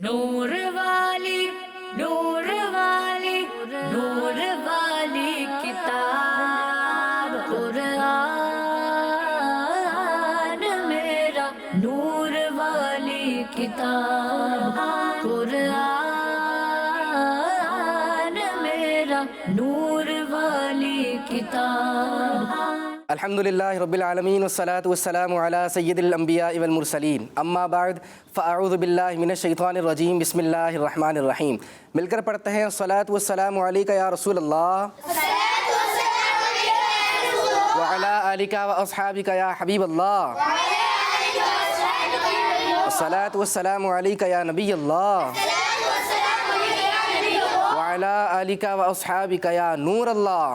نور والی نور والی نور والی کتاب قرآن میرا نور والی کتاب قرآن میرا نور والی کتاب. الحمدللہ رب العالمین والصلاة والسلام علی سید الانبیاء والمرسلین اما بعد فاعوذ باللہ من الشیطان الرجیم بسم اللہ الرحمن الرحیم. مل کر پڑھتے ہیں الصلاة والسلام علیکہ یا رسول اللہ وعلی آلکہ واصحابکہ یا حبیب اللہ الصلاة والسلام علیکہ یا نبی اللہ وعلی آلکہ واصحابکہ یا نور اللہ.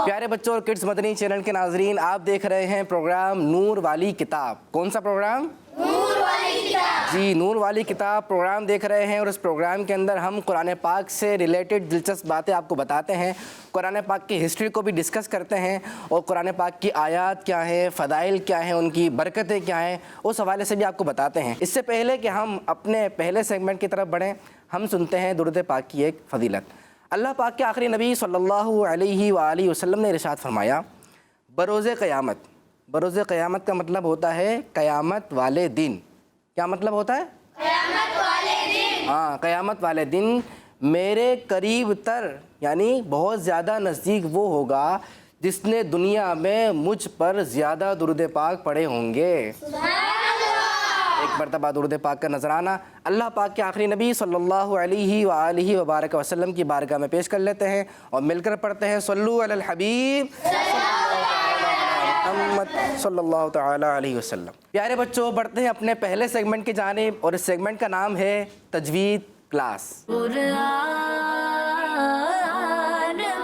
پیارے بچوں اور کڈز مدنی چینل کے ناظرین، آپ دیکھ رہے ہیں پروگرام نور والی کتاب. کون سا پروگرام؟ نور والی کتاب. جی، نور والی کتاب پروگرام دیکھ رہے ہیں، اور اس پروگرام کے اندر ہم قرآن پاک سے ریلیٹڈ دلچسپ باتیں آپ کو بتاتے ہیں، قرآن پاک کی ہسٹری کو بھی ڈسکس کرتے ہیں، اور قرآن پاک کی آیات کیا ہیں، فضائل کیا ہیں، ان کی برکتیں کیا ہیں، اس حوالے سے بھی آپ کو بتاتے ہیں. اس سے پہلے کہ ہم اپنے پہلے سیگمنٹ کی طرف بڑھیں، ہم سنتے ہیں درود پاک کی ایک فضیلت. اللہ پاک کے آخری نبی صلی اللہ علیہ وآلہ وسلم نے ارشاد فرمایا، بروز قیامت. بروز قیامت کا مطلب ہوتا ہے قیامت والے دن. کیا مطلب ہوتا ہے؟ قیامت والے دن. ہاں، قیامت والے دن میرے قریب تر یعنی بہت زیادہ نزدیک وہ ہوگا جس نے دنیا میں مجھ پر زیادہ درود پاک پڑھے ہوں گے. ایک مرتبہ درود پاک کا نذرانہ اللہ پاک کے آخری نبی صلی اللہ علیہ وآلہ وبارک وسلم کی بارگاہ میں پیش کر لیتے ہیں، اور مل کر پڑھتے ہیں صلو علی الحبیب محمد صلی اللہ تعالی علیہ وسلم. پیارے بچوں، بڑھتے ہیں اپنے پہلے سیگمنٹ کی جانب، اور اس سیگمنٹ کا نام ہے تجوید کلاس. قرآن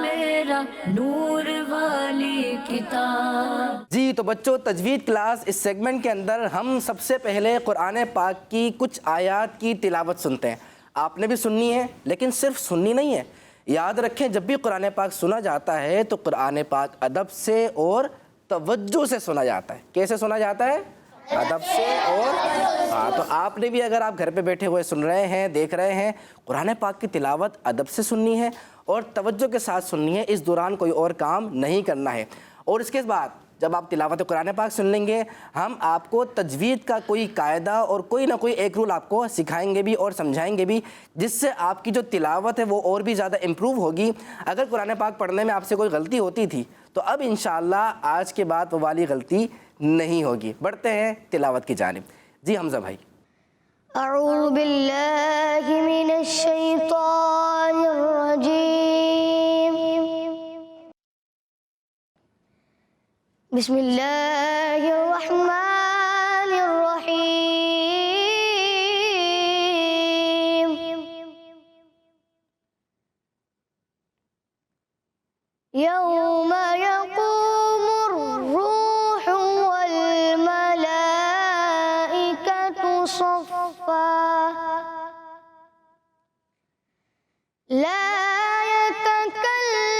میرا نور والی کتاب. جی تو بچوں، تجوید کلاس اس سیگمنٹ کے اندر ہم سب سے پہلے قرآن پاک کی کچھ آیات کی تلاوت سنتے ہیں. آپ نے بھی سننی ہے، لیکن صرف سننی نہیں ہے. یاد رکھیں، جب بھی قرآن پاک سنا جاتا ہے تو قرآن پاک ادب سے اور توجہ سے سنا جاتا ہے. کیسے سنا جاتا ہے؟ ادب سے. اور تو آپ نے بھی، اگر آپ گھر پہ بیٹھے ہوئے سن رہے ہیں، دیکھ رہے ہیں، قرآن پاک کی تلاوت ادب سے سننی ہے اور توجہ کے ساتھ سننی ہے. اس دوران کوئی اور کام نہیں کرنا ہے. اور اس کے بعد جب آپ تلاوت قرآن پاک سن لیں گے، ہم آپ کو تجوید کا کوئی قاعدہ اور کوئی نہ کوئی ایک رول آپ کو سکھائیں گے بھی اور سمجھائیں گے بھی، جس سے آپ کی جو تلاوت ہے وہ اور بھی زیادہ امپروو ہوگی. اگر قرآن پاک پڑھنے میں آپ سے کوئی غلطی ہوتی تھی تو اب انشاءاللہ آج کے بعد وہ والی غلطی نہیں ہوگی. بڑھتے ہیں تلاوت کی جانب. جی حمزہ بھائی. اعوذ باللہ من الشیطان الرجیم. بسم اللہ الرحمن الرحیم. یوم یقوم الروح والملائکۃ صفا لا يتكلمون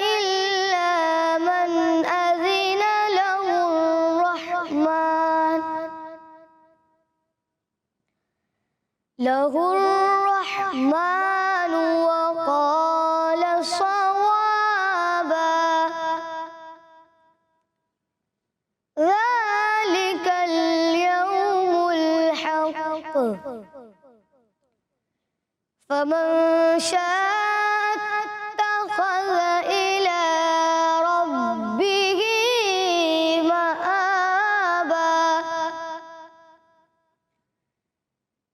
إلا من أذن له الرحمن وقال صوابا. ذلك اليوم الحق فمن شاء اتخذ إلى ربه مآبا.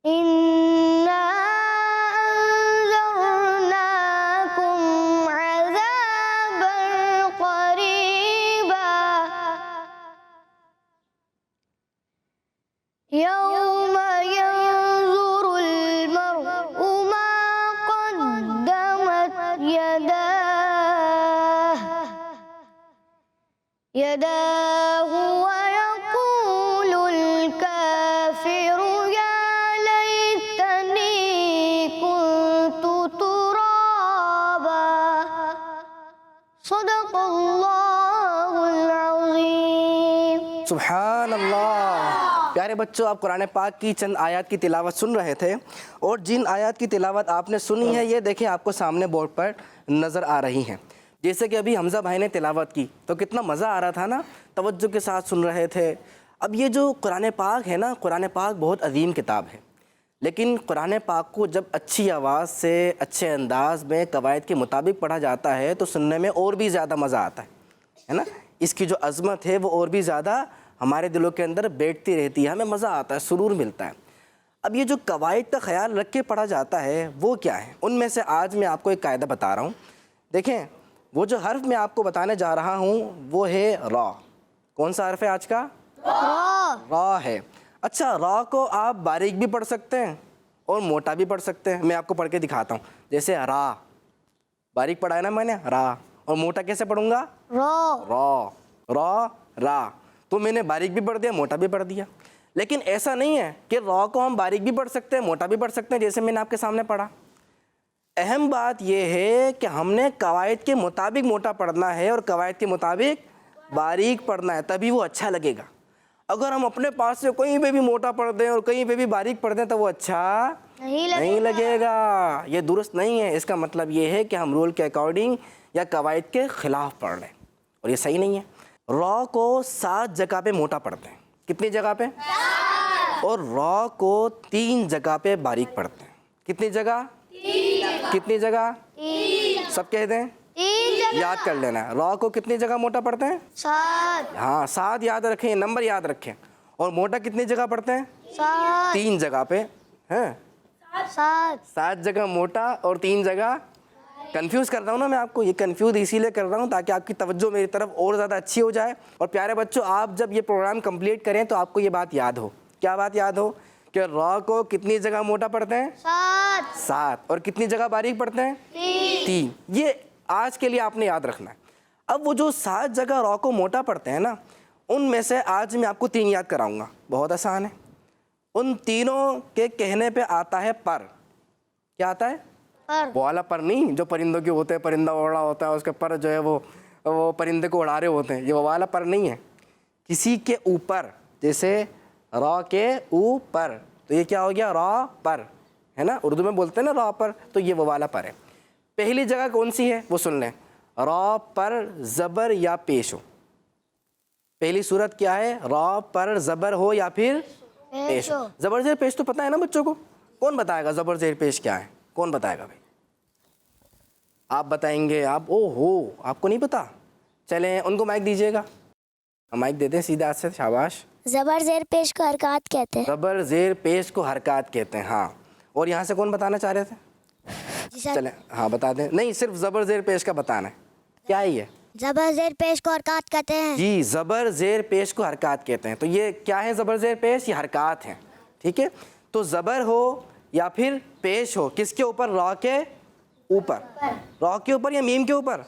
إنا أنذرناكم عذابا قريبا يوم ينظر المرء ما قدمت يداه ويقول الكافر يا ليتني كنت ترابا. صدق الله العظيم. سبحان اللہ. پیارے प्यारे बच्चों, आप कुरान पाक की चंद आयत की तिलावत सुन रहे थे और जिन आयत की तिलावत आपने सुनी है ये देखें आपको सामने बोर्ड पर नज़र आ रही हैं। जैसे कि अभी हमज़ा भाई ने तिलावत की तो कितना मज़ा आ रहा था ना, तवज्जो के साथ सुन रहे थे। अब ये जो कुरान पाक है ना, कुरान पाक बहुत अजीम किताब है, लेकिन कुरान पाक को जब अच्छी आवाज़ से अच्छे अंदाज में कवायद के मुताबिक पढ़ा जाता है तो सुनने में और भी ज़्यादा मज़ा आता है ना। इसकी जो अज़मत है वो और भी ज़्यादा हमारे दिलों के अंदर बैठती रहती है, हमें मज़ा आता है, सुरूर मिलता है। अब ये जो कवायद का ख्याल रख के पढ़ा जाता है वो क्या है, उनमें से आज मैं आपको एक कायदा बता रहा हूँ। देखें, वो जो हर्फ मैं आपको बताने जा रहा हूँ वो है रा। कौन सा हर्फ है आज का? रा है। अच्छा, रा को आप बारीक भी पढ़ सकते हैं और मोटा भी पढ़ सकते हैं। मैं आपको पढ़ के दिखाता हूँ। जैसे रा बारीक पढ़ा है ना मैंने, रा, और मोटा कैसे पढ़ूंगा? रा रा। तो मैंने बारीक भी पढ़ दिया, मोटा भी पढ़ दिया। लेकिन ऐसा नहीं है कि रा को हम बारीक भी पढ़ सकते हैं, मोटा भी पढ़ सकते हैं, जैसे मैंने आपके सामने पढ़ा। अहम बात यह है कि हमने कवायद के मुताबिक मोटा पढ़ना है और कवायद के मुताबिक बारीक पढ़ना है, तभी वो अच्छा लगेगा। अगर हम अपने पास से कहीं पे भी मोटा पढ़ दें और कहीं पे भी बारीक पढ़ दें तो वो अच्छा नहीं लगेगा। ये दुरुस्त नहीं है। इसका मतलब ये है कि हम रूल के अकॉर्डिंग या कवायद के ख़िलाफ़ पढ़ रहे हैं और ये सही नहीं है। रा को 7 जगह पे मोटा पढ़ते हैं। कितनी जगह पे? और रा को 3 जगह पे बारीक पढ़ते हैं। कितनी जगह? कितनी जगह? सब कह दें, याद कर लेना है। रा को कितनी जगह मोटा पढ़ते हैं? 7। हाँ, 7 याद रखें, नंबर याद रखें। और मोटा कितनी जगह पढ़ते हैं? 3 जगह पे हैं। 7 जगह मोटा और 3 जगह। कंफ्यूज कर रहा हूँ ना मैं आपको, ये कंफ्यूज इसीलिए कर रहा हूँ ताकि आपकी तवज्जो मेरी तरफ और ज़्यादा अच्छी हो जाए। और प्यारे बच्चों, आप जब ये प्रोग्राम कंप्लीट करें तो आपको ये बात याद हो। क्या बात याद हो? कि रा को कितनी जगह मोटा पढ़ते हैं? 7। और कितनी जगह बारीक पढ़ते हैं? 3। ये आज के लिए आपने याद रखना है। अब वो जो 7 जगह रा को मोटा पढ़ते हैं ना, उनमें से आज मैं आपको 3 याद कराऊंगा। बहुत आसान है। उन तीनों के कहने पे आता है पर। क्या आता है? वो वाला पर नहीं जो परिंदों के होते हैं, परिंदा उड़ा होता है उसके पर जो है वो परिंदे को उड़ा रहे होते हैं, ये वो वाला पर नहीं है। किसी के ऊपर, जैसे रा के ऊपर, तो ये क्या हो गया? रा पर, है ना। उर्दू में बोलते हैं ना रा पर, तो ये वो वाला पर है। पहली जगह कौन सी है वो सुन लें। रा पर ज़बर या पेश हो। पहली सूरत क्या है? रा पर ज़बर हो या फिर पेश हो। ज़बर ज़ेर पेश तो पता है ना बच्चों को? कौन बताएगा ज़बर ज़ेर पेश क्या है? कौन बताएगा भाई? आप बताएंगे? आप? ओहो, आपको नहीं पता? चलें, उनको माइक दीजिएगा। हम माइक देते हैं सीधा से, शाबाश। ज़बर ज़ेर पेश को हरकत कहते हैं। ज़बर ज़ेर पेश को हरकत कहते हैं, हाँ। और यहाँ से कौन बताना चाह रहे थे? चलें, हाँ बता दें। नहीं, सिर्फ ज़बर ज़ेर पेश का बताना है। क्या है ये? ज़बर ज़ेर पेश को हरकत कहते हैं। जी, ज़बर ज़ेर पेश को हरकत कहते हैं। तो ये क्या है? ज़बर ज़ेर पेश, ये हरकत हैं, ठीक है। तो ज़बर हो या फिर पेश हो, किसके ऊपर? रा के ऊपर। रा के ऊपर या मीम के ऊपर?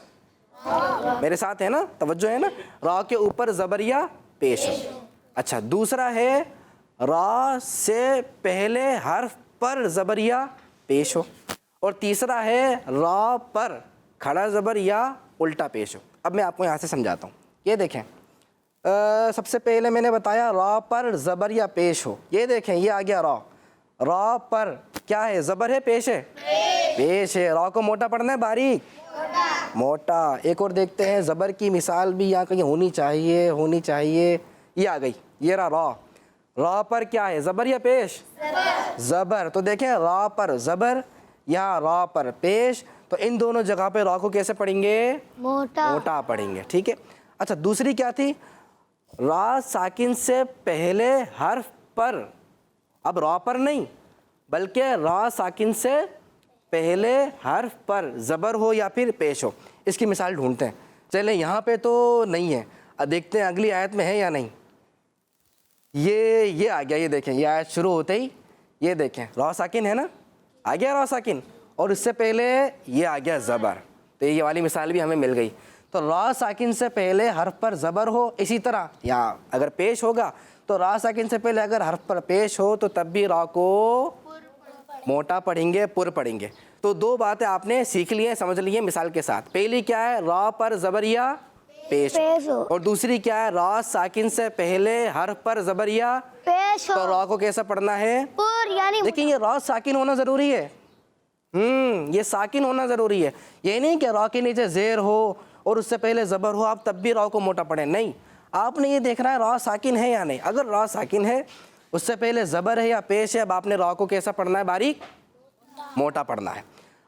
मेरे साथ है ना, तवज्जो है ना। रा के ऊपर ज़बर या पेश हो। अच्छा, दूसरा है रा से पहले हर्फ पर ज़बर या पेश हो। और तीसरा है रा पर खड़ा ज़बर या उल्टा पेश हो। अब मैं आपको यहाँ से समझाता हूँ। ये देखें, सबसे पहले मैंने बताया रा पर ज़बर या पेश हो। ये देखें, ये आ गया रा। रा पर क्या है? ज़बर है, पेश है? पेश है। रा को मोटा पढ़ना है, बारीक? मोटा। एक और देखते हैं, ज़बर की मिसाल भी यहाँ कहीं होनी चाहिए। ये आ गई, ये रा। रा पर क्या है? ज़बर या पेश? ज़बर। तो देखें, रा पर ज़बर, यहाँ रा पर पेश। तो इन दोनों जगह पे रा को कैसे पढ़ेंगे? मोटा पढ़ेंगे, ठीक है। अच्छा, दूसरी क्या थी? रा साकिन से पहले हर्फ पर। अब रा पर नहीं, बल्कि रा साकिन से पहले हर्फ पर ज़बर हो या फिर पेश हो। इसकी मिसाल ढूंढते हैं। चलें, यहाँ पे तो नहीं है, अब देखते हैं अगली आयत में है या नहीं। ये आ गया। ये देखें, ये आयत शुरू होते ही ये देखें, रा साकिन है ना, आ गया रा साकिन, और इससे पहले ये आ गया ज़बर। तो ये वाली मिसाल भी हमें मिल गई। तो रा साकिन से पहले हर्फ पर ज़बर हो, इसी तरह यहाँ अगर पेश होगा तो रा साकिन से पहले अगर हर्फ पर पेश हो तो तब भी रा को मोटा पढ़ेंगे, पुर पढ़ेंगे। तो 2 बातें आपने सीख ली हैं, समझ ली हैं मिसाल के साथ। पहली क्या है? रा पर ज़बर या पेश हो। और दूसरी क्या है? रा साकिन से पहले हर्फ पर ज़बर या पेश तो हो रॉ को कैसा पढ़ना है? पुर यानी लेकिन ये रॉ साकिन होना ज़रूरी है। ये साकिन होना ज़रूरी है। ये नहीं कि रॉ के नीचे ज़ेर हो और उससे पहले ज़बर हो आप तब भी रॉ को मोटा पढ़ें, नहीं, आपने ये देखना है रॉ साकिन है या नहीं। अगर रॉ साकिन है, उससे पहले ज़बर है या पेश है, अब आपने रॉ को कैसा पढ़ना है? बारीक मोटा पढ़ना है।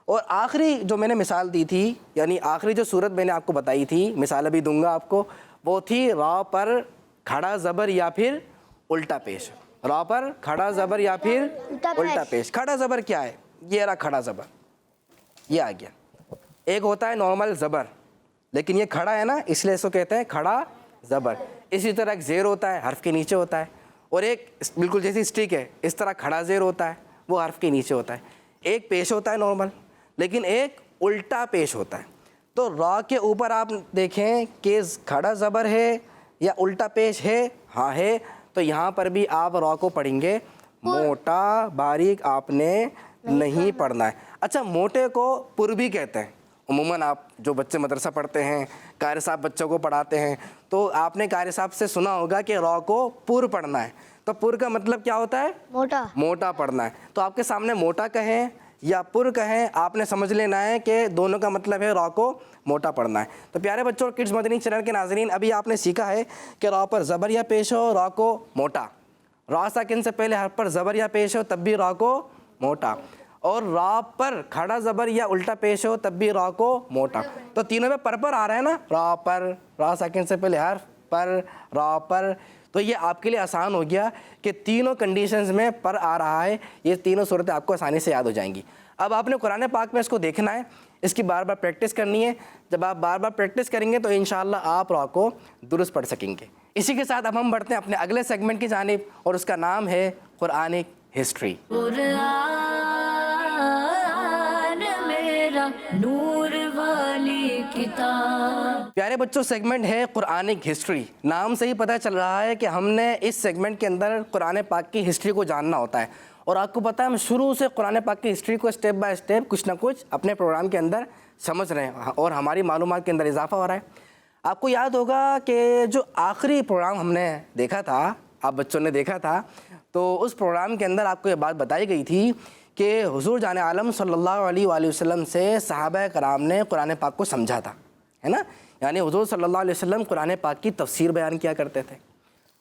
और आखिरी जो मैंने मिसाल दी थी, यानी आखिरी जो सूरत मैंने आपको बताई थी, मिसाल अभी दूंगा आपको, वो थी रॉ पर खड़ा ज़बर या फिर उल्टा पेश। रॉ पर खड़ा ज़बर या फिर उल्टा पेश। खड़ा ज़बर क्या है? ये रहा खड़ा ज़बर, ये आ गया। एक होता है नॉर्मल ज़बर, लेकिन ये खड़ा है ना, इसलिए इसको कहते हैं खड़ा ज़बर। इसी तरह एक ज़ेर होता है, हर्फ के नीचे होता है, और एक बिल्कुल जैसी स्टिक है, इस तरह खड़ा ज़ेर होता है, वो हर्फ के नीचे होता है। एक पेश होता है नॉर्मल, लेकिन एक उल्टा पेश होता है। तो रॉ के ऊपर आप देखें कि खड़ा ज़बर है या उल्टा पेश है, हाँ है, तो यहाँ पर भी आप रॉ को पढ़ेंगे मोटा, बारीक आपने नहीं पढ़ना है। अच्छा, मोटे को पुर भी कहते हैं। उमूमन आप जो बच्चे मदरसा पढ़ते हैं, कारी साहब बच्चों को पढ़ाते हैं, तो आपने कारी साहब से सुना होगा कि रॉ को पुर पढ़ना है। तो पुर का मतलब क्या होता है? मोटा। मोटा पढ़ना है। तो आपके सामने मोटा कहें या पुर कहें, आपने समझ लेना है कि दोनों का मतलब है रॉ को मोटा पढ़ना है। तो प्यारे बच्चों, किड्स मदनी चैनल के नाज़रीन, अभी आपने सीखा है कि रॉ पर ज़बर या पेश हो, रॉ को मोटा। रॉ साकिन से पहले हर्फ पर ज़बर या पेश हो, तब भी रॉ को मोटा। और रॉ पर खड़ा ज़बर या उल्टा पेश हो, तब भी रॉ को मोटा। तो तीनों में पर आ रहा है ना, रॉ पर, रॉ साकिन से पहले हर्फ पर, रॉ पर। तो ये आपके लिए आसान हो गया कि तीनों कंडीशंस में पर आ रहा है। ये तीनों सूरतें आपको आसानी से याद हो जाएंगी। अब आपने कुरान पाक में इसको देखना है, इसकी बार बार प्रैक्टिस करनी है। जब आप बार बार प्रैक्टिस करेंगे तो इंशाअल्लाह आप रॉ को दुरुस्त पढ़ सकेंगे। इसी के साथ अब हम बढ़ते हैं अपने अगले सेगमेंट की जानिब, और उसका नाम है कुरानिक हिस्ट्री। कुरान मेरा नूर वाली किताब। प्यारे बच्चों, सेगमेंट है कुरानिक हिस्ट्री। नाम से ही पता चल रहा है कि हमने इस सेगमेंट के अंदर कुरान पाक की हिस्ट्री को जानना होता है। और आपको पता है, हम शुरू से कुरान पाक की हिस्ट्री को स्टेप बाय स्टेप कुछ ना कुछ अपने प्रोग्राम के अंदर समझ रहे हैं, और हमारी मालूमात के अंदर इजाफा हो रहा है। आपको याद होगा कि जो आखिरी प्रोग्राम हमने देखा था, आप बच्चों ने देखा था, तो उस प्रोग्राम के अंदर आपको ये बात बताई गई थी कि हुजूर जाने आलम सल्लल्लाहु अलैहि वसल्लम से सहाबा कराम ने कुरान पाक को समझा था, है ना। यानी हुजूर सल्लल्लाहु अलैहि वसल्लम कुरान पाक की तफसीर बयान किया करते थे,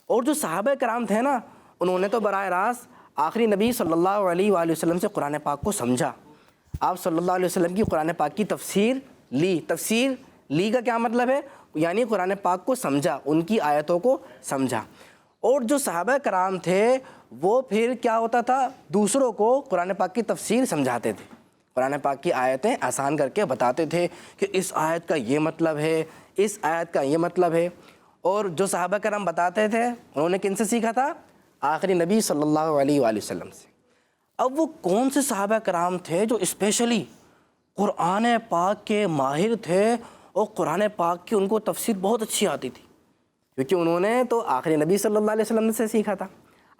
और जो सहाबा कराम थे ना, उन्होंने तो बराह रास्त आखिरी नबी सल्लल्लाहु अलैहि वसल्लम से कुरान पाक को समझा। आप सल्लल्लाहु अलैहि वसल्लम की कुरान पाक की तफसीर ली। तफसीर ली का क्या मतलब है? यानी कुरान पाक को समझा, उनकी आयतों को समझा। और जो सहाबा कराम थे वो फिर क्या होता था, दूसरों को कुरान पाक की तफसीर समझाते थे, कुरान पाक की आयतें आसान करके बताते थे कि इस आयत का ये मतलब है, इस आयत का ये मतलब है। और जो सहाबा कराम बताते थे, उन्होंने किन से सीखा था? आखिरी नबी सल्लल्लाहु अलैहि वसल्लम से। अब वो कौन से सहाबा कराम थे जो स्पेशली कुरान पाक के माहिर थे और कुरान पाक की उनको तफसीर बहुत अच्छी आती थी, क्योंकि उन्होंने तो आखिरी नबी सल्लल्लाहु अलैहि वसल्लम से सीखा था।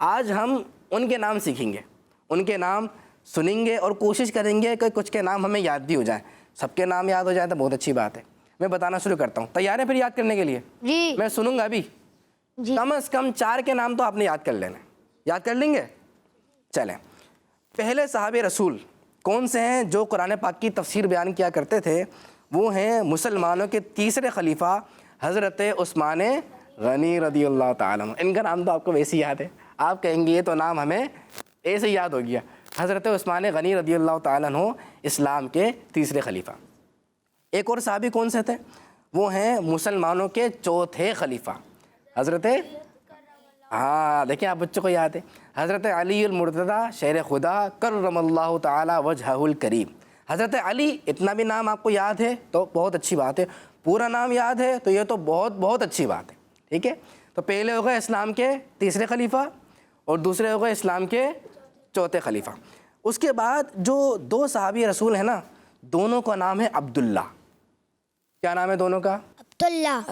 आज हम उनके नाम सीखेंगे, उनके नाम सुनेंगे और कोशिश करेंगे कि कुछ के नाम हमें याद भी हो जाए। सबके नाम याद हो जाए तो बहुत अच्छी बात है। मैं बताना शुरू करता हूँ, तैयार है फिर याद करने के लिए? जी। मैं सुनूंगा अभी, कम से कम 4 के नाम तो आपने याद कर लेना। याद कर लेंगे? चलें। पहले साहबे रसूल कौन से हैं जो कुरान पाक की तफसीर बयान किया करते थे? वो हैं मुसलमानों के तीसरे खलीफा हज़रत उस्मान गनी रदियल्लाहु ताला अन्हु। इनका नाम तो आपको वैसे ही याद है, आप कहेंगे ये तो नाम हमें ऐसे ही याद हो गया। हज़रत उस्मान गनी रदियल्लाहु ताला अन्हु इस्लाम के तीसरे खलीफा। एक और साहबी कौन से थे? वो हैं मुसलमानों के चौथे खलीफा हज़रत, हाँ देखिए आप बच्चों को याद है, हज़रत अली मुर्तज़ा शेर खुदा करमल्लाहु ताला वजहुल करीम। हज़रत अली, इतना भी नाम आपको याद है तो बहुत अच्छी बात है, पूरा नाम याद है तो ये तो बहुत बहुत अच्छी बात है, ठीक है। तो पहले हो गए इस्लाम के तीसरे खलीफा और दूसरे हो गए इस्लाम के चौथे खलीफा। उसके बाद जो 2 सहाबी रसूल हैं ना, दोनों का नाम है अब्दुल्ला। क्या नाम है दोनों का?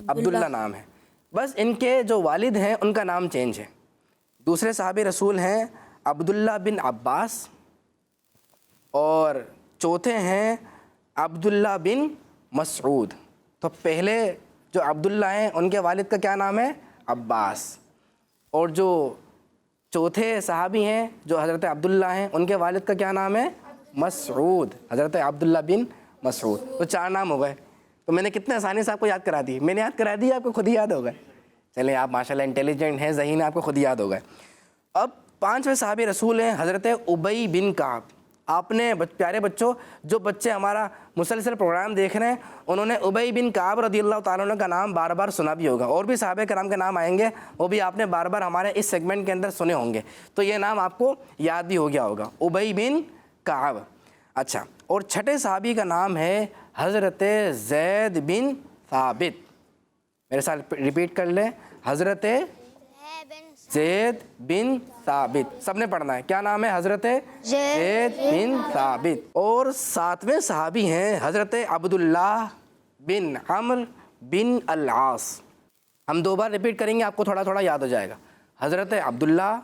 अब्दुल्ला नाम है। बस इनके जो वालिद हैं उनका नाम चेंज है। दूसरे सहाबी रसूल हैं अब्दुल्ला बिन अब्बास और चौथे हैं अब्दुल्ला बिन मसऊद। तो पहले जो अब्दुल्ला हैं उनके वालिद का क्या नाम है? अब्बास। और जो چوتھے صحابی ہیں جو حضرت عبداللہ ہیں، ان کے والد کا کیا نام ہے؟ مسعود، حضرت عبداللہ بن مسعود. تو 4 نام ہو گئے. تو میں نے کتنے آسانی سے آپ کو یاد کرا دی. میں نے یاد کرا دی، آپ کو خود ہی یاد ہو گئے. چلیں آپ ماشاءاللہ انٹیلیجنٹ ہیں، ذہین ہیں، آپ کو خود ہی یاد ہو گئے. اب 5ویں صحابی رسول ہیں حضرت ابی بن کعب. آپ نے پیارے بچوں، جو بچے ہمارا مسلسل پروگرام دیکھ رہے ہیں انہوں نے ابی بن کعب رضی اللہ تعالیٰ عنہ کا نام بار بار سنا بھی ہوگا. اور بھی صحابہ کرام کے نام آئیں گے، وہ بھی آپ نے بار بار ہمارے اس سیگمنٹ کے اندر سنے ہوں گے. تو یہ نام آپ کو یاد بھی ہو گیا ہوگا، ابی بن کعب. اچھا، اور 6ٹھے صحابی کا نام ہے حضرت زید بن ثابت. میرے ساتھ ریپیٹ کر لیں، حضرت زید بن ثابت. سب نے پڑھنا ہے. کیا نام ہے؟ حضرت زید بن ثابت. اور 7ویں صحابی ہیں حضرت عبداللہ بن عمرو بن العاص. ہم 2 بار ریپیٹ کریں گے، آپ کو تھوڑا تھوڑا یاد ہو جائے گا. حضرت عبداللہ،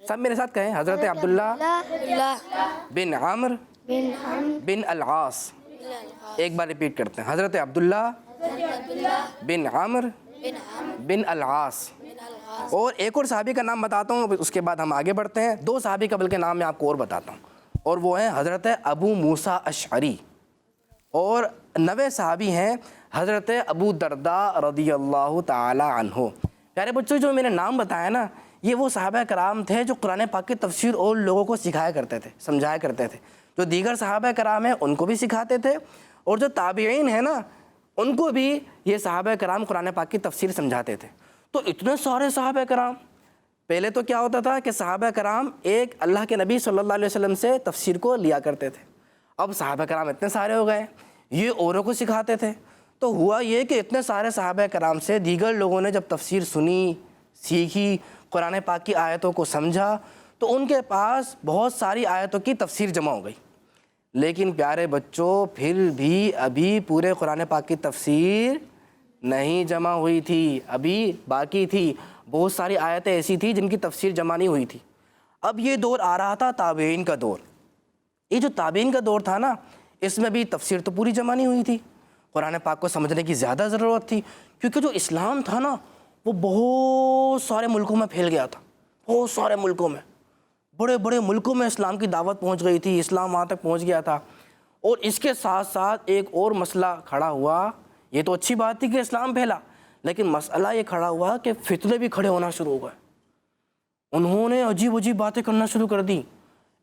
سب میرے ساتھ کہیں، حضرت عبداللہ بن عمرو بن العاص. ایک بار ریپیٹ کرتے ہیں، حضرت عبداللہ بن عمرو بن العاص. اور ایک اور صحابی کا نام بتاتا ہوں، اس کے بعد ہم آگے بڑھتے ہیں. 2 صحابی کا بلکہ نام میں آپ کو اور بتاتا ہوں، اور وہ ہیں حضرت ابو موسیٰ اشعری. اور 9ویں صحابی ہیں حضرت ابو درداء رضی اللہ تعالی عنہ. پیارے بچوں، جو میں نے نام بتایا نا، یہ وہ صحابہ کرام تھے جو قرآن پاک کی تفسیر اور لوگوں کو سکھایا کرتے تھے، سمجھایا کرتے تھے. جو دیگر صحابہ کرام ہیں ان کو بھی سکھاتے تھے، اور جو تابعین ہیں نا ان کو بھی یہ صحابہ کرام قرآن پاک کی تفسیر سمجھاتے تھے. تو اتنے سارے صحابہ کرام. پہلے تو کیا ہوتا تھا کہ صحابہ کرام ایک اللہ کے نبی صلی اللہ علیہ وسلم سے تفسیر کو لیا کرتے تھے. اب صحابہ کرام اتنے سارے ہو گئے، یہ اوروں کو سکھاتے تھے. تو ہوا یہ کہ اتنے سارے صحابہ کرام سے دیگر لوگوں نے جب تفسیر سنی، سیکھی، قرآن پاک کی آیتوں کو سمجھا، تو ان کے پاس بہت ساری آیتوں کی تفسیر جمع ہو گئی. لیکن پیارے بچوں، پھر بھی ابھی پورے قرآن پاک کی تفسیر نہیں جمع ہوئی تھی، ابھی باقی تھی. بہت ساری آیتیں ایسی تھی جن کی تفسیر جمع نہیں ہوئی تھی. اب یہ دور آ رہا تھا تابعین کا دور. یہ جو تابعین کا دور تھا نا، اس میں بھی تفسیر تو پوری جمع نہیں ہوئی تھی. قرآن پاک کو سمجھنے کی زیادہ ضرورت تھی، کیونکہ جو اسلام تھا نا وہ بہت سارے ملکوں میں پھیل گیا تھا. بہت سارے ملکوں میں، بڑے بڑے ملکوں میں اسلام کی دعوت پہنچ گئی تھی، اسلام وہاں تک پہنچ گیا تھا. اور اس کے ساتھ ساتھ ایک اور مسئلہ کھڑا ہوا. یہ تو اچھی بات تھی کہ اسلام پھیلا، لیکن مسئلہ یہ کھڑا ہوا کہ فتنے بھی کھڑے ہونا شروع ہو گئے. انہوں نے عجیب عجیب باتیں کرنا شروع کر دی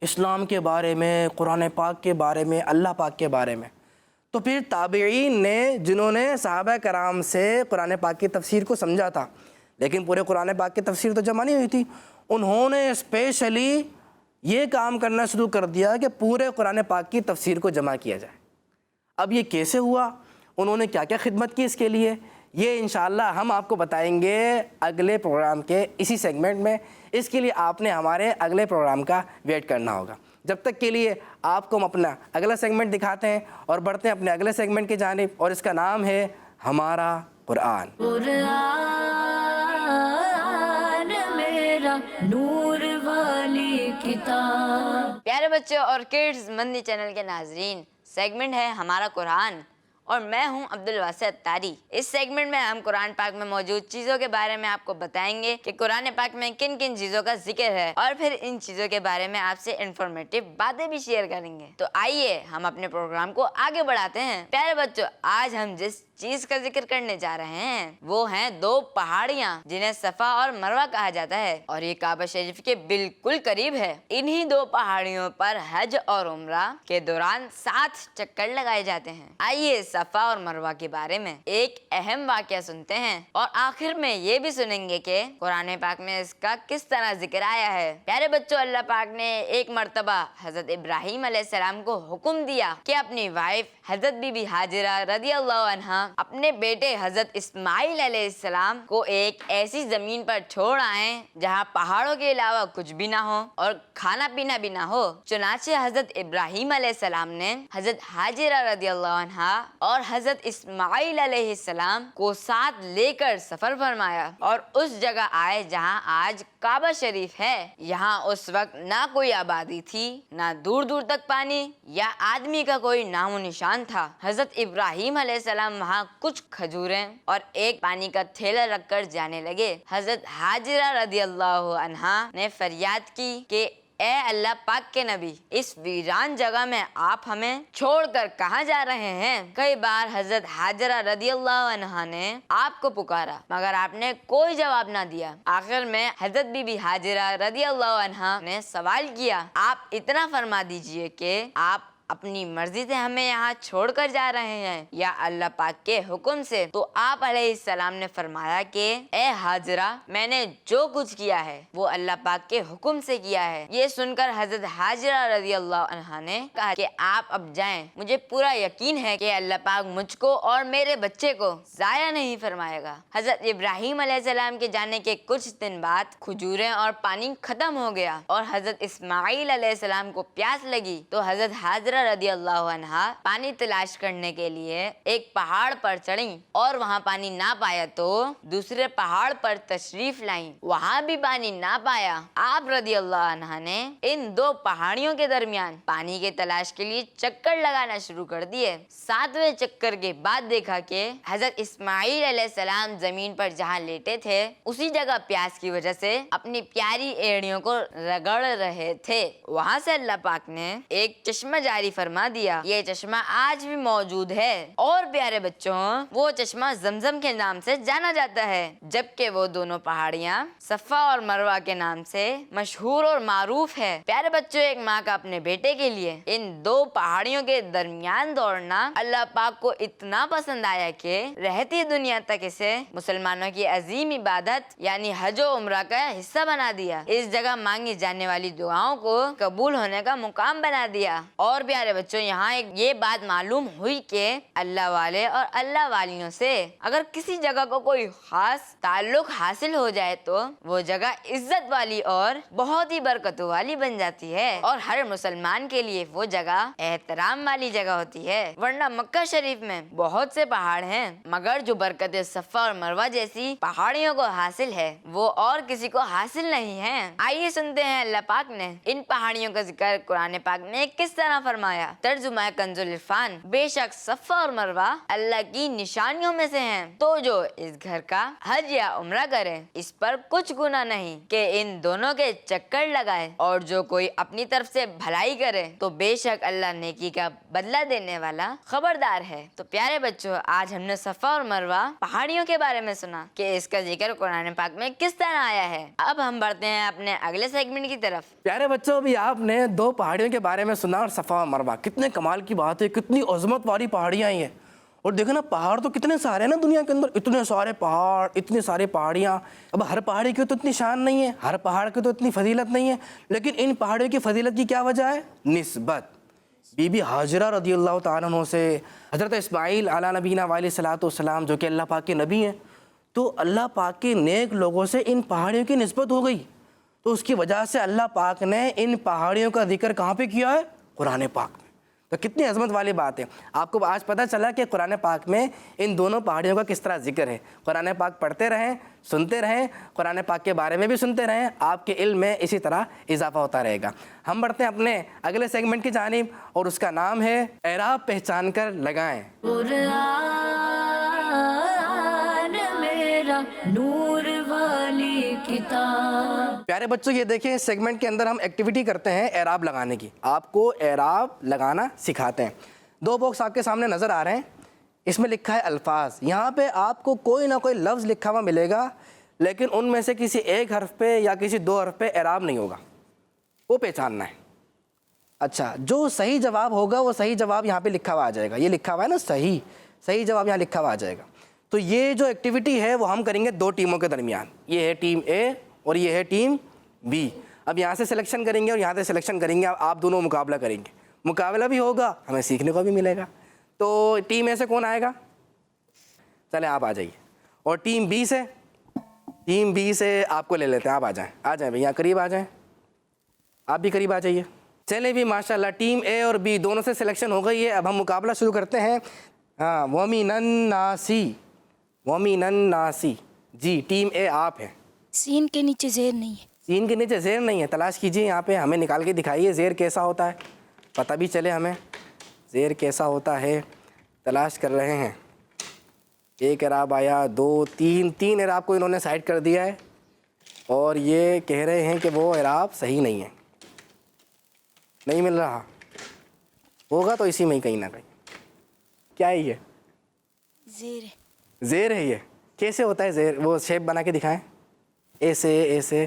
اسلام کے بارے میں، قرآن پاک کے بارے میں، اللہ پاک کے بارے میں. تو پھر تابعین نے، جنہوں نے صحابہ کرام سے قرآن پاک کی تفسیر کو سمجھا تھا لیکن پورے قرآن پاک کی تفسیر تو جمع نہیں ہوئی تھی، انہوں نے اسپیشلی یہ کام کرنا شروع کر دیا کہ پورے قرآن پاک کی تفسیر کو جمع کیا جائے. اب یہ کیسے ہوا، انہوں نے کیا کیا خدمت کی اس کے لیے، یہ انشاءاللہ ہم آپ کو بتائیں گے اگلے پروگرام کے اسی سیگمنٹ میں. اس کے لیے آپ نے ہمارے اگلے پروگرام کا ویٹ کرنا ہوگا. جب تک کے لیے آپ کو ہم اپنا اگلا سیگمنٹ دکھاتے ہیں اور بڑھتے ہیں اپنے اگلے سیگمنٹ کی جانب، اور اس کا نام ہے ہمارا قرآن. قرآن میرا نور والی کتاب. پیارے بچوں اور کڈز مندی چینل کے ناظرین، سیگمنٹ ہے ہمارا قرآن، اور میں ہوں عبدالواسع اتاری. اس سیگمنٹ میں ہم قرآن پاک میں موجود چیزوں کے بارے میں آپ کو بتائیں گے کہ قرآن پاک میں کن کن چیزوں کا ذکر ہے، اور پھر ان چیزوں کے بارے میں آپ سے انفارمیٹیو باتیں بھی شیئر کریں گے. تو آئیے ہم اپنے پروگرام کو آگے بڑھاتے ہیں. پیارے بچوں، آج ہم جس چیز کا ذکر کرنے جا رہے ہیں وہ ہیں 2 پہاڑیاں جنہیں صفا اور مروہ کہا جاتا ہے، اور یہ کعبہ شریف کے بالکل قریب ہے. انہی 2 پہاڑیوں پر حج اور عمرہ کے دوران 7 چکر لگائے جاتے ہیں. آئیے صفا اور مروہ کے بارے میں ایک اہم واقعہ سنتے ہیں، اور آخر میں یہ بھی سنیں گے کہ قرآن پاک میں اس کا کس طرح ذکر آیا ہے. پیارے بچوں، اللہ پاک نے ایک مرتبہ حضرت ابراہیم علیہ السلام کو حکم دیا کہ اپنی وائف حضرت بی بی ہاجرہ رضی اللہ عنہا اپنے بیٹے حضرت اسماعیل علیہ السلام کو ایک ایسی زمین پر چھوڑ آئیں جہاں پہاڑوں کے علاوہ کچھ بھی نہ ہو اور کھانا پینا بھی نہ ہو. چنانچہ حضرت ابراہیم علیہ السلام نے حضرت ہاجرہ رضی اللہ عنہا اور حضرت اسماعیل علیہ السلام کو ساتھ لے کر سفر فرمایا اور اس جگہ آئے جہاں آج काबा शरीफ है, यहाँ उस वक्त ना कोई आबादी थी, ना दूर दूर तक पानी या आदमी का कोई नामो निशान था। हजरत इब्राहिम अलैहिस्सलाम वहाँ कुछ खजूरें और एक पानी का थैला रखकर जाने लगे। हजरत हाजिरा रदियल्लाहु अन्हा ने फरियाद की कि ए अल्लाह पाक के नबी, इस वीरान जगह में आप हमें छोड़कर कहाँ जा रहे हैं? कई बार हजरत हाजरा रदियल्लाहु अन्हा ने आपको पुकारा मगर आपने कोई जवाब ना दिया। आखिर में हजरत बीबी हाजरा रदियल्लाहु अन्हा ने सवाल किया, आप इतना फरमा दीजिए कि आप अपनी मर्जी से हमें यहाँ छोड़कर जा रहे हैं या अल्लाह पाक के हुक्म से? तो आप अलैहिस्सलाम ने फरमाया कि ए हाजरा, मैंने जो कुछ किया है वो अल्लाह पाक के हुक्म से किया है। ये सुनकर हजरत हाजरा रज़ियल्लाहु अन्हा ने कहा कि आप अब जाएं, मुझे पूरा यकीन है कि अल्लाह पाक मुझको और मेरे बच्चे को जाया नहीं फरमाएगा। हजरत इब्राहिम अलैहिस्सलाम के जाने के कुछ दिन बाद खजूरें और पानी खत्म हो गया और हजरत इस्माइल अलैहिस्सलाम को प्यास लगी तो हजरत हाजरा रदियल्लाहु अन्हा पानी तलाश करने के लिए एक पहाड़ पर चढ़ी और वहाँ पानी ना पाया तो दूसरे पहाड़ पर तशरीफ लाईं, वहाँ भी पानी ना पाया। आप रदियल्लाहु अन्हा ने इन दो पहाड़ियों के दरमियान पानी के तलाश के लिए चक्कर लगाना शुरू कर दिए। 7वें चक्कर के बाद देखा कि हजरत इस्माइल अलैहिस्सलाम जमीन पर जहाँ लेटे थे उसी जगह प्यास की वजह से अपनी प्यारी एड़ियों को रगड़ रहे थे। वहाँ से अल्लाह पाक ने एक चश्मा जारी फरमा दिया। ये चश्मा आज भी मौजूद है और प्यारे बच्चों, वो चश्मा जमजम के नाम से जाना जाता है, जबकि वो दोनों पहाड़ियाँ सफा और मरवा के नाम से मशहूर और मारूफ है। प्यारे बच्चों, एक माँ का अपने बेटे के लिए इन दो पहाड़ियों के दरमियान दौड़ना अल्लाह पाक को इतना पसंद आया कि रहती दुनिया तक इसे मुसलमानों की अजीम इबादत यानी हज और उम्रा का हिस्सा बना दिया। इस जगह मांगी जाने वाली दुआओं को कबूल होने का मुकाम बना दिया। और प्यारे बच्चों, यहाँ एक ये बात मालूम हुई कि अल्लाह वाले और अल्लाह वालियों से अगर किसी जगह को कोई खास ताल्लुक हासिल हो जाए तो वो जगह इज्जत वाली और बहुत ही बरकतों वाली बन जाती है और हर मुसलमान के लिए वो जगह एहतराम वाली जगह होती है। वरना मक्का शरीफ में बहुत से पहाड़ हैं मगर जो बरकत सफा और मरवा जैसी पहाड़ियों को हासिल है वो और किसी को हासिल नहीं है। आइए सुनते हैं अल्लाह पाक ने इन पहाड़ियों का जिक्र कुरान पाक में किस तरह फरमाया। तर्जुमा कंजुल इरफान, बेशक सफा और मरवा अल्लाह की निशानियों में से हैं, तो जो इस घर का हज या उम्रा करे इस पर कुछ गुनाह नहीं कि इन दोनों के चक्कर लगाए, और जो कोई अपनी तरफ से भलाई करे तो बेशक अल्लाह नेकी का बदला देने वाला खबरदार है। तो प्यारे बच्चों, आज हमने सफा और मरवा पहाड़ियों के बारे में सुना कि इसका जिक्र कुरान पाक में किस तरह आया है। अब हम बढ़ते हैं अपने अगले सेगमेंट की तरफ। प्यारे बच्चों, अभी आपने दो पहाड़ियों के बारे में सुना और सफ़ा और मरवा, कितने कमाल की बात है, कितनी अजमत वाली पहाड़ियाँ हैं। और देखो ना, पहाड़ तो कितने सारे हैं ना दुनिया के अंदर, इतने सारे पहाड़, इतनी सारी पहाड़ियाँ। अब हर पहाड़ी की तो इतनी शान नहीं है, हर पहाड़ की तो इतनी फजीलत नहीं है, लेकिन इन पहाड़ियों की फजीलत की क्या वजह है? निस्बत बीबी हाजरा रदियल्लाहु ताला अन्हा से हज़रत इस्माइल अला नबीना वालैहिस्सलातु वस्सलाम जो कि अल्लाह पाक के नबी हैं, तो अल्लाह पाक के नेक लोगों से इन पहाड़ियों की निस्बत हो गई। तो उसकी वजह से अल्लाह पाक ने इन पहाड़ियों का जिक्र कहाँ पे किया है? कुरान पाक में। तो कितनी अजमत वाली बात है। आपको आज पता चला कि कुरान पाक में इन दोनों पहाड़ियों का किस तरह जिक्र है। कुरान पाक पढ़ते रहें, सुनते रहें, कुरान पाक के बारे में भी सुनते रहें, आपके इल्म में इसी तरह इजाफा होता रहेगा। हम बढ़ते हैं अपने अगले सेगमेंट की जानिब और उसका नाम है एराब पहचान कर लगाएं। कुरान मेरा नूर वाली किताब। प्यारे बच्चों, ये देखें, इस सेगमेंट के अंदर हम एक्टिविटी करते हैं एराब लगाने की। आपको एराब लगाना सिखाते हैं। दो बॉक्स आपके सामने नज़र आ रहे हैं, इसमें लिखा है अल्फाज। यहाँ पे आपको कोई ना कोई लफ्ज़ लिखा हुआ मिलेगा, लेकिन उनमें से किसी एक हर्फ पे या किसी दो हर्फ पे एराब नहीं होगा, वो पहचानना है। अच्छा, जो सही जवाब होगा वो सही जवाब यहाँ पे लिखा हुआ आ जाएगा। ये लिखा हुआ है ना, सही जवाब यहाँ लिखा हुआ आ जाएगा। तो ये जो एक्टिविटी है वो हम करेंगे दो टीमों के दरमियान। ये है टीम ए और ये है टीम बी। अब यहाँ से सिलेक्शन करेंगे और यहाँ से सिलेक्शन करेंगे, आप दोनों मुकाबला करेंगे। मुकाबला भी होगा, हमें सीखने को भी मिलेगा। तो टीम ए से कौन आएगा? चले आप आ जाइए। और टीम बी से आपको ले लेते हैं। आप आ जाएं भैया, करीब आ जाएं। आप भी करीब आ जाइए। चले भी, माशाल्लाह, टीम ए और बी दोनों से सिलेक्शन हो गई है। अब हम मुकाबला शुरू करते हैं। हाँ, वमीनन नासी जी, टीम ए आप है। सीन के नीचे जेर नहीं है। سین کے نیچے زیر نہیں ہے, تلاش کیجیے یہاں پہ, ہمیں نکال کے دکھائیے زیر کیسا ہوتا ہے, پتہ بھی چلے ہمیں زیر کیسا ہوتا ہے. تلاش کر رہے ہیں. ایک اعراب آیا, 2 3 اعراب کو انہوں نے سائڈ کر دیا ہے اور یہ کہہ رہے ہیں کہ وہ اعراب صحیح نہیں ہے, نہیں مل رہا. ہوگا تو اسی میں ہی کہیں نہ کہیں. کیا ہے یہ؟ زیر. زیر ہے. یہ کیسے ہوتا ہے زیر؟ وہ شیپ بنا کے دکھائیں. ایسے ایسے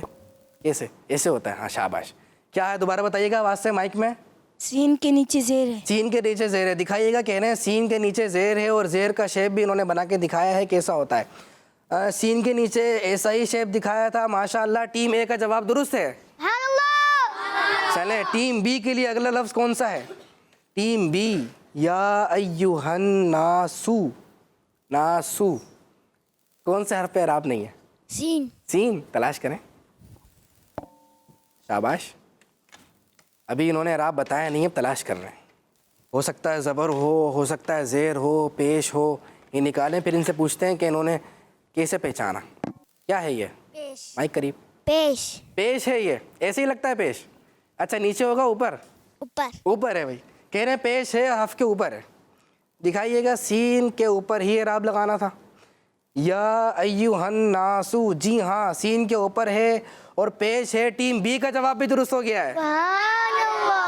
ایسے ایسے ہوتا ہے. ہاں شاباش. کیا ہے دوبارہ بتائیے گا آواز سے مائک میں. سین کے نیچے زیر ہے. سین کے نیچے زیر ہے. دکھائیے گا. کہہ رہے ہیں سین کے نیچے زیر ہے اور زیر کا شیپ بھی انہوں نے بنا کے دکھایا ہے کیسا ہوتا ہے. سین کے نیچے ایسا ہی شیپ دکھایا تھا. ماشاءاللہ ٹیم اے کا جواب درست ہے. چلیں ٹیم بی کے لیے اگلا لفظ کون سا ہے؟ Team B. یا ایھا الناسو. ناسو کون سے حرف پہ اعراب نہیں ہے؟ سین. سین. تلاش کریں. شاباش. ابھی انہوں نے اعراب بتایا نہیں, اب تلاش کر رہے ہیں. ہو سکتا ہے زبر ہو سکتا ہے زیر ہو, پیش ہو. یہ نکالیں پھر ان سے پوچھتے ہیں کہ انہوں نے کیسے پہچانا. کیا ہے یہ؟ پیش. مائک قریب. پیش. پیش ہے. یہ ایسے ہی لگتا ہے پیش. اچھا نیچے ہوگا اوپر؟ اوپر. اوپر ہے بھائی. کہہ رہے ہیں پیش ہے حرف کے اوپر ہے. دکھائیے گا. سین کے اوپر ہی اعراب لگانا تھا. یا ایھا الناسو. جی ہاں سین کے اوپر ہے اور پیش ہے. ٹیم بی کا جواب بھی درست ہو گیا ہے.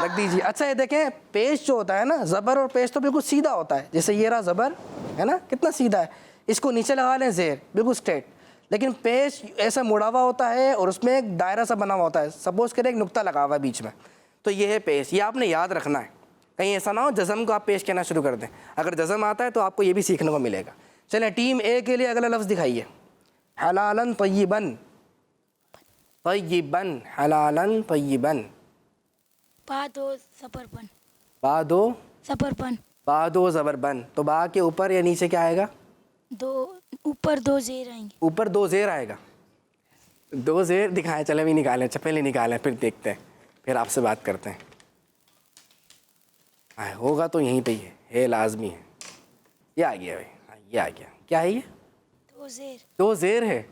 رکھ دیجیے. اچھا یہ دیکھیں پیش جو ہوتا ہے نا, زبر اور پیش تو بالکل سیدھا ہوتا ہے. جیسے یہ رہا زبر ہے نا, کتنا سیدھا ہے. اس کو نیچے لگا لیں زیر, بالکل اسٹریٹ. لیکن پیش ایسا مڑا ہوا ہوتا ہے اور اس میں ایک دائرہ سا بنا ہوا ہوتا ہے. سپوز کریں ایک نقطہ لگا ہوا ہے بیچ میں, تو یہ ہے پیش. یہ آپ نے یاد رکھنا ہے. کہیں ایسا نہ ہو جزم کو آپ پیش کہنا شروع کر دیں. اگر جزم آتا ہے تو آپ کو یہ بھی سیکھنے کو ملے گا. چلیں ٹیم اے کے لیے اگلا لفظ دکھائیے. حلالاً طیباً. طیباً. حلالاً طیباً. با دو زبر بن. با دو زبر بن. با دو زبر بن. تو با کے اوپر یا نیچے کیا آئے گا؟ دو اوپر دو زیر آئیں گے. اوپر 2 زیر آئے گا. 2 زیر دکھائیں. چلے بھی نکالیں. پہلے نکالیں پھر دیکھتے ہیں, پھر آپ سے بات کرتے ہیں. ہوگا تو یہیں پہ ہی ہے لازمی ہے. یہ آ گیا بھائی. یہ آ گیا. کیا ہے یہ؟ دو زیر. 2 زیر ہے.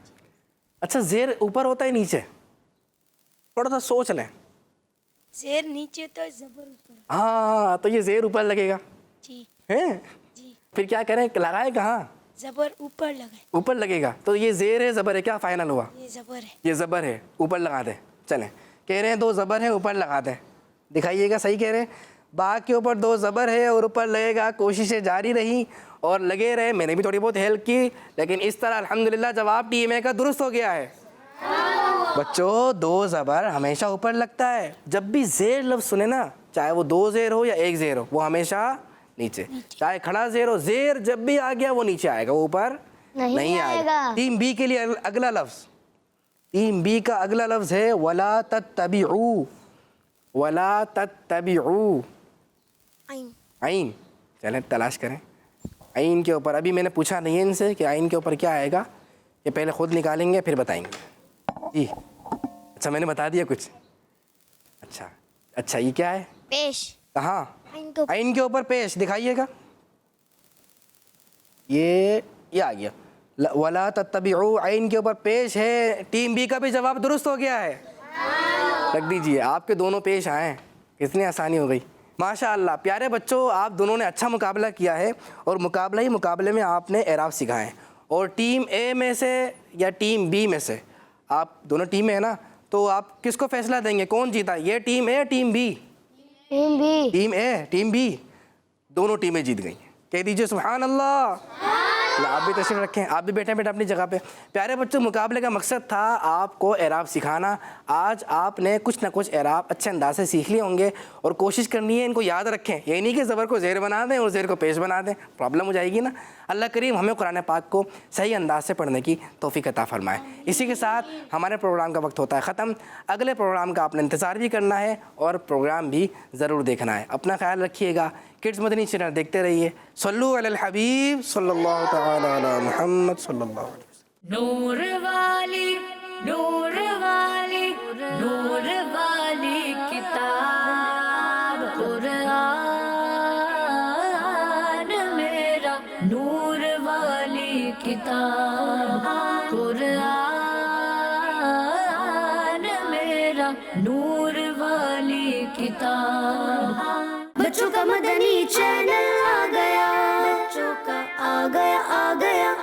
اچھا زیر اوپر ہوتا ہے نیچے؟ تھوڑا سا سوچ لیں. زیر نیچے تو زبر اوپر. ہاں تو یہ زیر اوپر لگے گا. جی. ہیں جی. پھر کیا کریں, لگائے کہاں؟ زبر اوپر لگائیں. اوپر لگے گا. تو یہ زیر ہے زبر ہے, کیا فائنل ہوا؟ یہ زبر ہے. یہ زبر ہے, اوپر لگا دیں. چلیں کہہ رہے ہیں 2 زبر ہیں, اوپر لگا دیں. دکھائیے گا. صحیح کہہ رہے ہیں. با کے اوپر 2 زبر ہے اور اوپر لگے گا. کوششیں جاری رہی اور لگے رہے. میں نے بھی تھوڑی بہت ہیلپ کی, لیکن اس طرح الحمدللہ جواب ٹیم اے کا درست ہو گیا ہے. بچوں 2 زبر ہمیشہ اوپر لگتا ہے. جب بھی زیر لفظ سنے نا, چاہے وہ 2 زیر ہو یا 1 زیر ہو, وہ ہمیشہ نیچے. چاہے کھڑا زیر ہو, زیر جب بھی آ گیا وہ نیچے آئے گا, وہ اوپر نہیں آئے گا. ٹیم بی کے لیے اگلا لفظ. ٹیم بی کا اگلا لفظ ہے ولا تتبعوا. ولا تتبعوا. عین. چلیں تلاش کریں. عین کے اوپر ابھی میں نے پوچھا نہیں ہے ان سے کہ عین کے اوپر کیا آئے گا. یہ پہلے خود نکالیں گے پھر بتائیں گے. جی اچھا میں نے بتا دیا کچھ. اچھا یہ کیا ہے؟ پیش. کہاں؟ عین کے اوپر پیش. دکھائیے گا. یہ آ گیا. ولا تتبعوا. عین کے اوپر پیش ہے. ٹیم بی کا بھی جواب درست ہو گیا ہے. رکھ دیجئے. آپ کے دونوں پیش آئے. کتنی آسانی ہو گئی. ماشاء اللہ. پیارے بچوں آپ دونوں نے اچھا مقابلہ کیا ہے اور مقابلے میں آپ نے اعراب سکھائے. اور ٹیم اے میں سے یا ٹیم بی میں سے, آپ دونوں ٹیم ہیں نا, تو آپ کس کو فیصلہ دیں گے کون جیتا؟ یہ team a team B? Team B. Team a team B. دونوں ٹیمیں جیت گئی. کہہ دیجئے سبحان اللہ. آپ بھی تشریف رکھیں. آپ بھی بیٹھیں اپنی جگہ پہ. پیارے بچوں مقابلے کا مقصد تھا آپ کو اعراب سکھانا. آج آپ نے کچھ نہ کچھ اعراب اچھے انداز سے سیکھ لیے ہوں گے اور کوشش کرنی ہے ان کو یاد رکھیں. یہ نہیں کہ زبر کو زیر بنا دیں اور زیر کو پیش بنا دیں, پرابلم ہو جائے گی نا. اللہ کریم ہمیں قرآن پاک کو صحیح انداز سے پڑھنے کی توفیق عطا فرمائے. اسی کے ساتھ ہمارے پروگرام کا وقت ہوتا ہے ختم. اگلے پروگرام کا آپ نے انتظار بھی کرنا ہے اور پروگرام بھی ضرور دیکھنا ہے. اپنا خیال رکھیے گا. کڈز مدنی چینل دیکھتے رہیے. صلو علی الحبیب صلی اللہ تعالی علی محمد صلی اللہ علیہ وسلم. نور والی نور والی نور والی کتاب قرآن میرا نور والی کتاب قرآن मेरा नूर वाली किताब। बच्चों का मदनी चैनल आ गया, बच्चों का आ गया